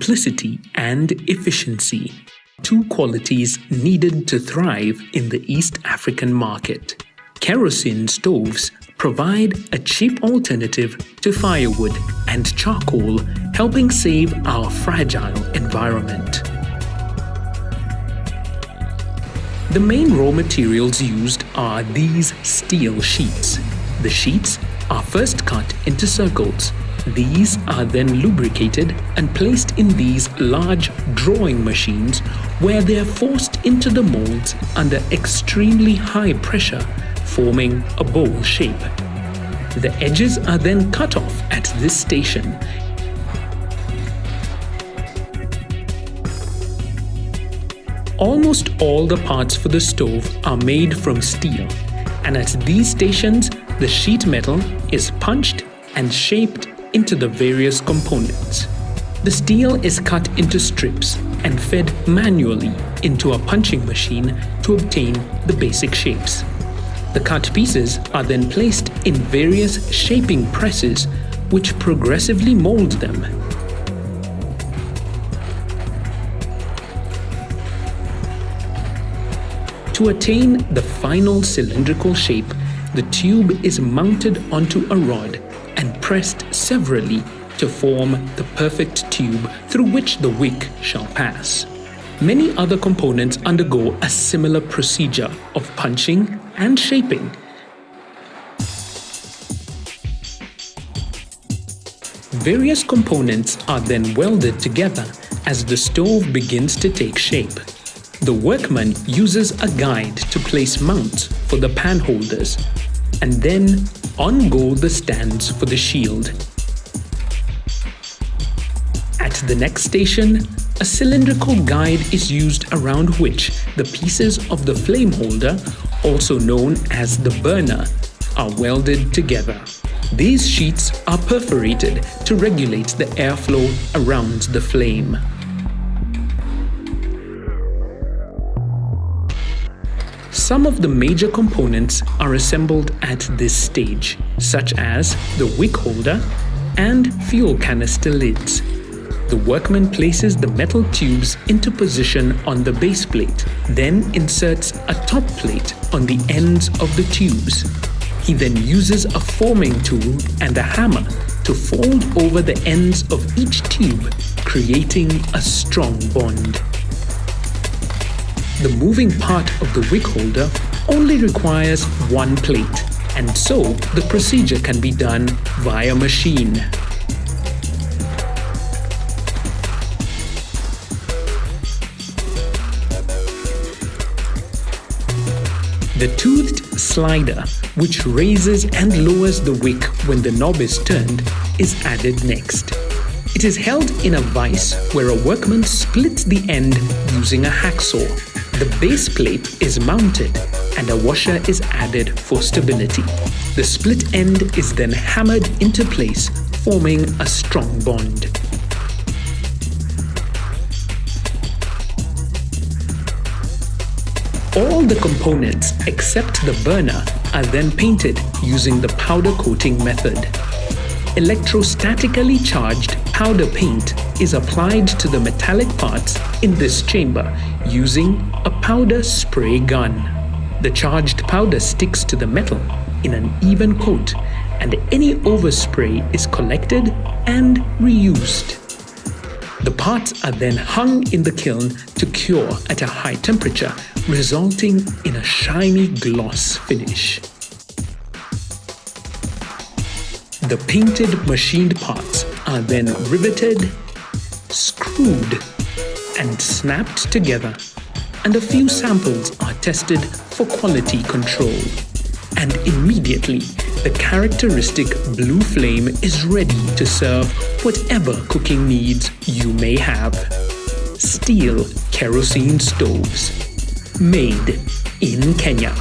simplicity and efficiency, two qualities needed to thrive in the East African market. Kerosene stoves provide a cheap alternative to firewood and charcoal, helping save our fragile environment. The main raw materials used are these steel sheets. The sheets are first cut into circles. These are then lubricated and placed in these large drawing machines where they are forced into the molds under extremely high pressure, forming a bowl shape. The edges are then cut off at this station. Almost all the parts for the stove are made from steel, and at these stations, the sheet metal is punched and shaped into the various components. The steel is cut into strips and fed manually into a punching machine to obtain the basic shapes. The cut pieces are then placed in various shaping presses, which progressively mold them. To attain the final cylindrical shape, the tube is mounted onto a rod and pressed severally to form the perfect tube through which the wick shall pass. Many other components undergo a similar procedure of punching and shaping. Various components are then welded together as the stove begins to take shape. The workman uses a guide to place mounts for the pan holders, and then on go the stands for the shield. At the next station, a cylindrical guide is used around which the pieces of the flame holder, also known as the burner, are welded together. These sheets are perforated to regulate the airflow around the flame. Some of the major components are assembled at this stage, such as the wick holder and fuel canister lids. The workman places the metal tubes into position on the base plate, then inserts a top plate on the ends of the tubes. He then uses a forming tool and a hammer to fold over the ends of each tube, creating a strong bond. The moving part of the wick holder only requires one plate, and so the procedure can be done via machine. The toothed slider, which raises and lowers the wick when the knob is turned, is added next. It is held in a vise where a workman splits the end using a hacksaw. The base plate is mounted and a washer is added for stability. The split end is then hammered into place, forming a strong bond. All the components except the burner are then painted using the powder coating method. Electrostatically charged powder paint is applied to the metallic parts in this chamber using a powder spray gun. The charged powder sticks to the metal in an even coat, and any overspray is collected and reused. The parts are then hung in the kiln to cure at a high temperature, resulting in a shiny gloss finish. The painted machined parts are then riveted, screwed, and snapped together, and a few samples are tested for quality control. And immediately, the characteristic blue flame is ready to serve whatever cooking needs you may have. Steel kerosene stoves, made in Kenya.